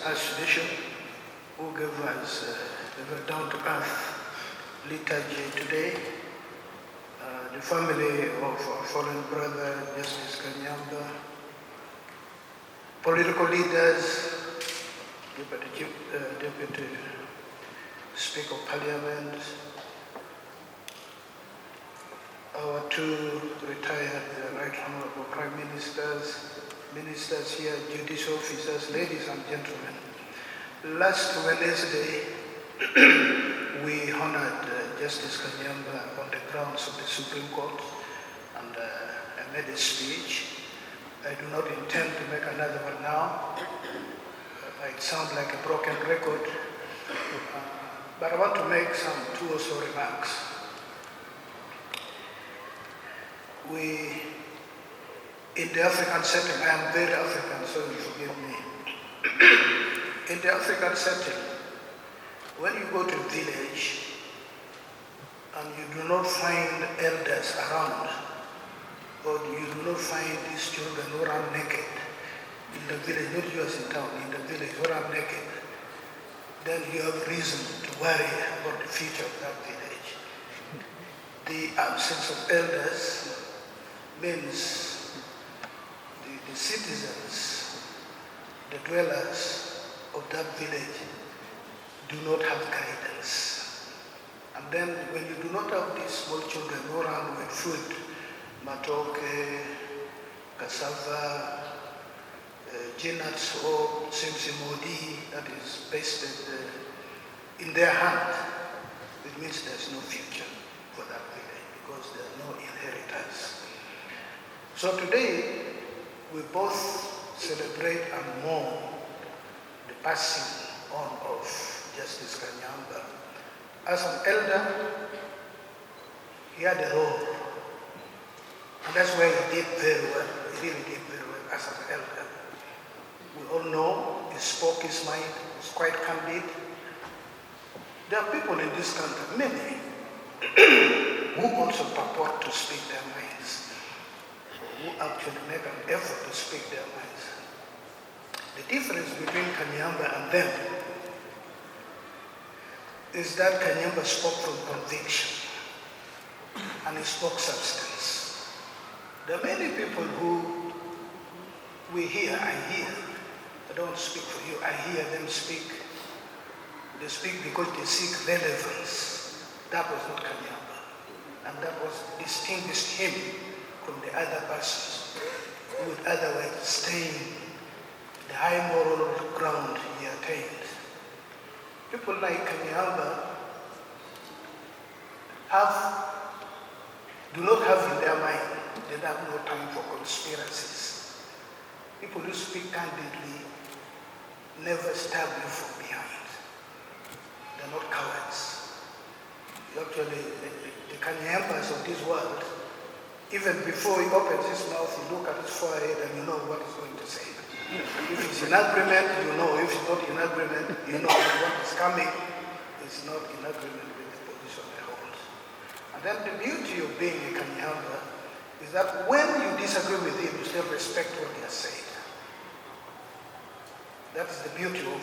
Archbishop, who gave us a down-to-earth liturgy today, the family of our fallen brother, Justice Kanyeihamba, political leaders, Deputy Speaker of Parliament, our two retired Right Honorable Prime Ministers here, judicial officers, ladies and gentlemen. Last Wednesday, we honored Justice Kanyeihamba on the grounds of the Supreme Court, and I made a speech. I do not intend to make another one now. It sounds like a broken record, but I want to make some two or so remarks. In the African setting, I am very African, so you forgive me. In the African setting, when you go to a village and you do not find elders around, or you do not find these children who run naked in the village, not yours in town, in the village who run naked, then you have reason to worry about the future of that village. The absence of elders means the citizens, the dwellers of that village do not have guidance. And then when you do not have these small children who run with food, matoke, cassava, nuts or simsimodi that is pasted in their hand, it means there's no future for that village because there are no inheritors. So today, we both celebrate and mourn the passing on of Justice Kanyeihamba. As an elder, he had a role, and that's why he did very well. He really did very well as an elder. We all know he spoke his mind, he was quite candid. There are people in this country, many, who also purport to speak their minds, who actually make an effort to speak their minds. The difference between Kanyeihamba and them is that Kanyeihamba spoke from conviction and he spoke substance. There are many people who we hear, I hear, I don't speak for you, I hear them speak. They speak because they seek relevance. That was not Kanyeihamba, and that was distinguished him from the other persons who would otherwise stain the high moral ground he attained. People like Kanyeihamba do not have in their mind, they have no time for conspiracies. People who speak candidly never stab you from behind. They're not cowards. Actually, the Kanyeihambas of this world, even before he opens his mouth, you look at his forehead and you know what he's going to say. If he's in agreement, you know. If he's not in agreement, you know what is coming is not in agreement with the position they hold. And then the beauty of being a Kanyeihamba is that when you disagree with him, you still respect what he has said. That is the beauty of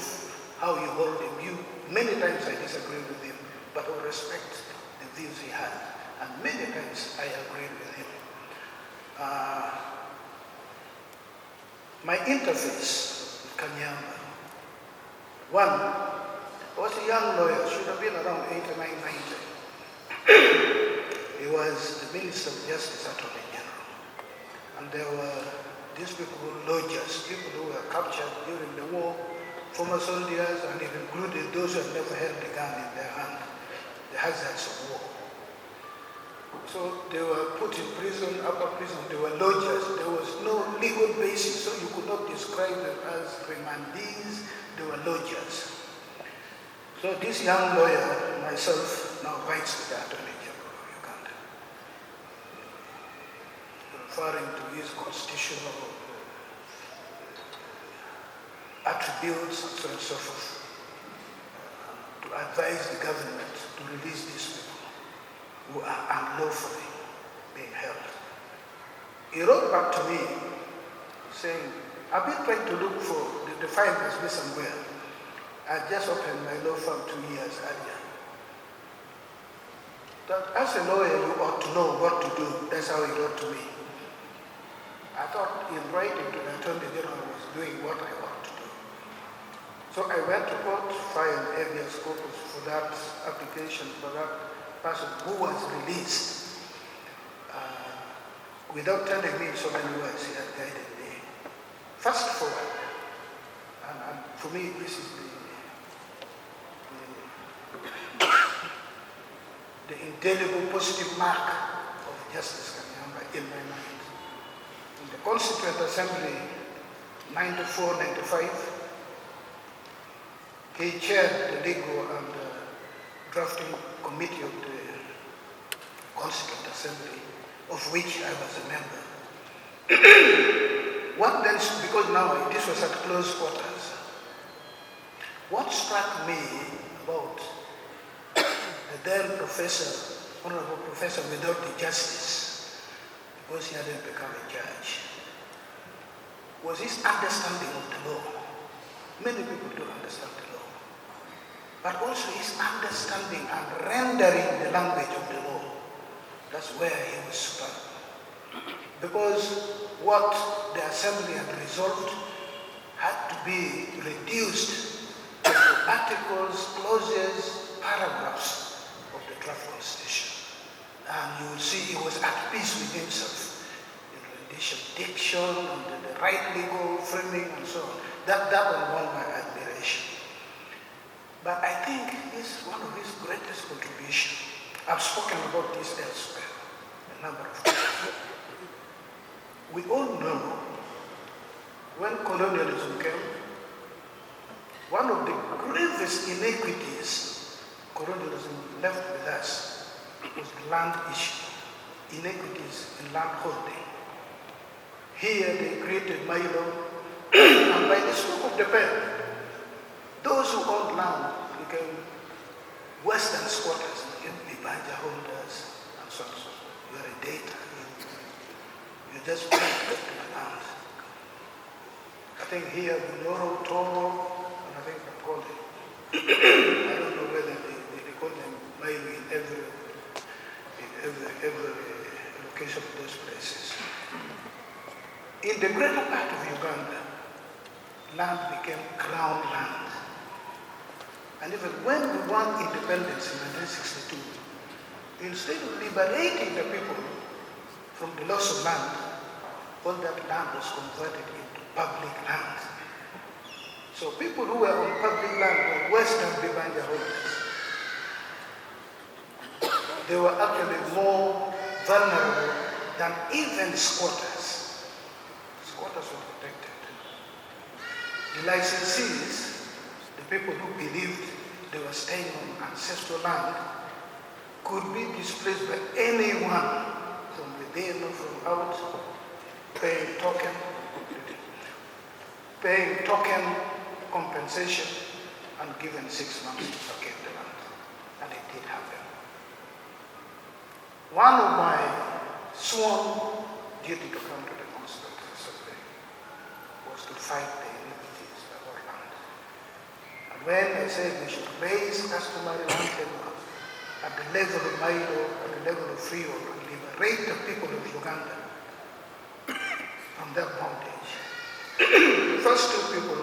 how you hold him. Many times I disagree with him, but I respect the views he had. And many times I agree with him. My interface with Kanyeihamba. One, I was a young lawyer, should have been around 89, 90. He was the Minister of Justice, Attorney General. And there were these people who were lodgers, people who were captured during the war, former soldiers, and it included those who had never held a gun in their hand, the hazards of war. So they were put in prison, upper prison, they were lodgers. There was no legal basis, so you could not describe them as remandees, they were lodgers. So this young lawyer, myself, now writes to the Attorney General of Uganda, referring to his constitutional attributes and so on and so forth, to advise the government to release these people who are unlawfully being held. He wrote back to me saying, I've been trying to look for, the file must be somewhere. I just opened my law firm 2 years earlier. That as a lawyer, you ought to know what to do. That's how he wrote to me. I thought in writing to the Attorney General I was doing what I ought to do. So I went to court, filed habeas corpus for that application for that person who was released. Without telling me so many words, he had guided me. Fast forward, and for me, this is the indelible positive mark of Justice Kanyeihamba in my mind. In the Constituent Assembly, 94-95, he chaired the legal and drafting committee of the Constituent Assembly, of which I was a member. What then, because now this was at close quarters, what struck me about the then professor, honorable professor without the justice, because he hadn't become a judge, was his understanding of the law. Many people do understand the law, but also his understanding and rendering the language of the law. That's where he was superb. Because what the assembly had resolved had to be reduced to articles, clauses, paragraphs of the draft constitution. And you will see he was at peace with himself in rendition, diction, and the right legal framing, and so on. That one won my admiration. But I think it's one of his greatest contributions. I've spoken about this elsewhere a number of times. We all know when colonialism came, one of the gravest inequities colonialism left with us was the land issue, inequities in land holding. Here they created Milo, and by the stroke of the pen, those who owned land became Western squatters, Banja holders, and so on. You are a data. You just pay to the land. I think here Dollo, and I think they call it. I don't know whether they call them maybe in every location of those places. In the greater part of Uganda, land became crown land. And even when we won independence in 1962, instead of liberating the people from the loss of land, all that land was converted into public land. So people who were on public land were Western Bibanja holders. They were actually more vulnerable than even squatters. Squatters were protected. The licensees, the people who believed they were staying on ancestral land, could be displaced by anyone from within or from out, paying token compensation and given 6 months to vacate the land. And it did happen. One of my sworn duty to come to the Constituent Assembly was to fight the iniquities about land. And when I said we should raise customary land tenure at the level of Milo, at the level of Frio, and liberate the people of Uganda from that bondage. The first two people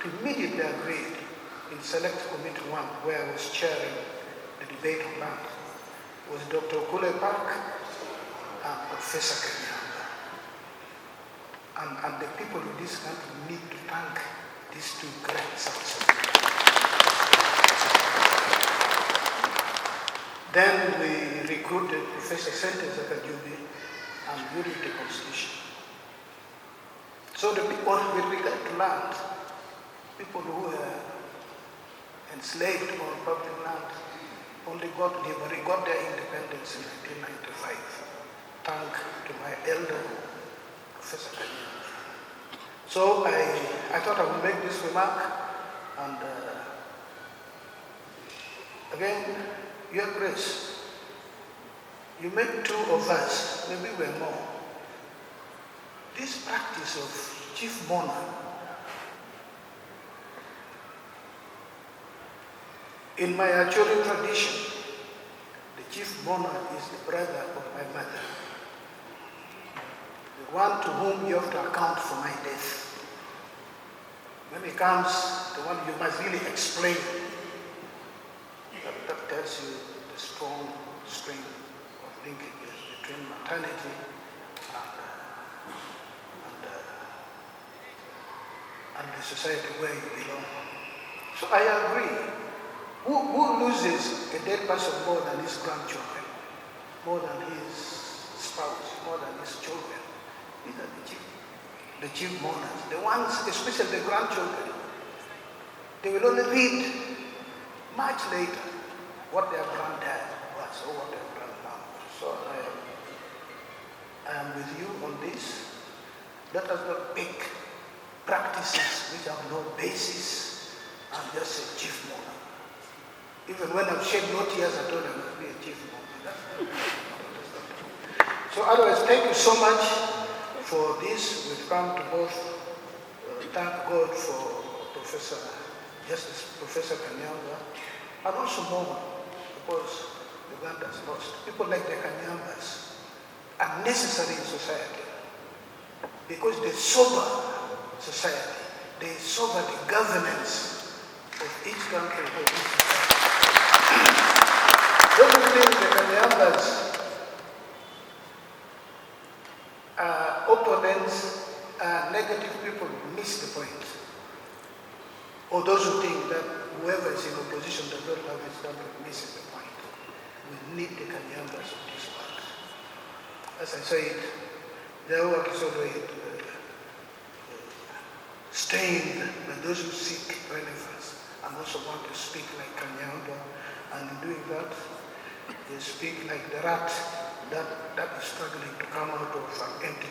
immediately agreed in Select Committee 1, where I was chairing the debate on land, was Dr. Okule Park and Professor Kanyeihamba. And the people of this country need to thank these two great successors. Then we recruited Professor Sentes at Kajubi and we read the Constitution. So the people with regard to land, people who were enslaved on public land, only got their independence in 1995. Thank to my elder, Professor Kanyeihamba. So I thought I would make this remark, and again, Your Grace, you make two of us, maybe we're more, this practice of chief mourner, in my Acholi tradition, the chief mourner is the brother of my mother, the one to whom you have to account for my death. When it comes, the one you must really explain. That tells you the strong string of linkages between maternity and the society where you belong. So I agree. Who loses a dead person more than his grandchildren, more than his spouse, more than his children? These are the chief mourners, the ones, especially the grandchildren. They will only read much later what their granddad was or what their grandmom was. So I am with you on this. Let us not pick practices which have no basis and just say chief mourner. Even when I've shed no tears, I told them to be a chief mourner. So otherwise, thank you so much for this. We've come to both thank God for Professor Kanyeihamba, and also Mourner, because Uganda has lost. People like the Kanyeihambas are necessary in society because they sober society, they sober the governance of each country or each society. Don't you think the Kanyeihambas opponents, negative people miss the point? Or those who think that whoever is in opposition does not have his country misses the point. We need the Kanyeihambas of this world. As I said, their work is always stained by those who seek relevance and also want to speak like Kanyeihamba, and in doing that, they speak like the rat that is struggling to come out of an empty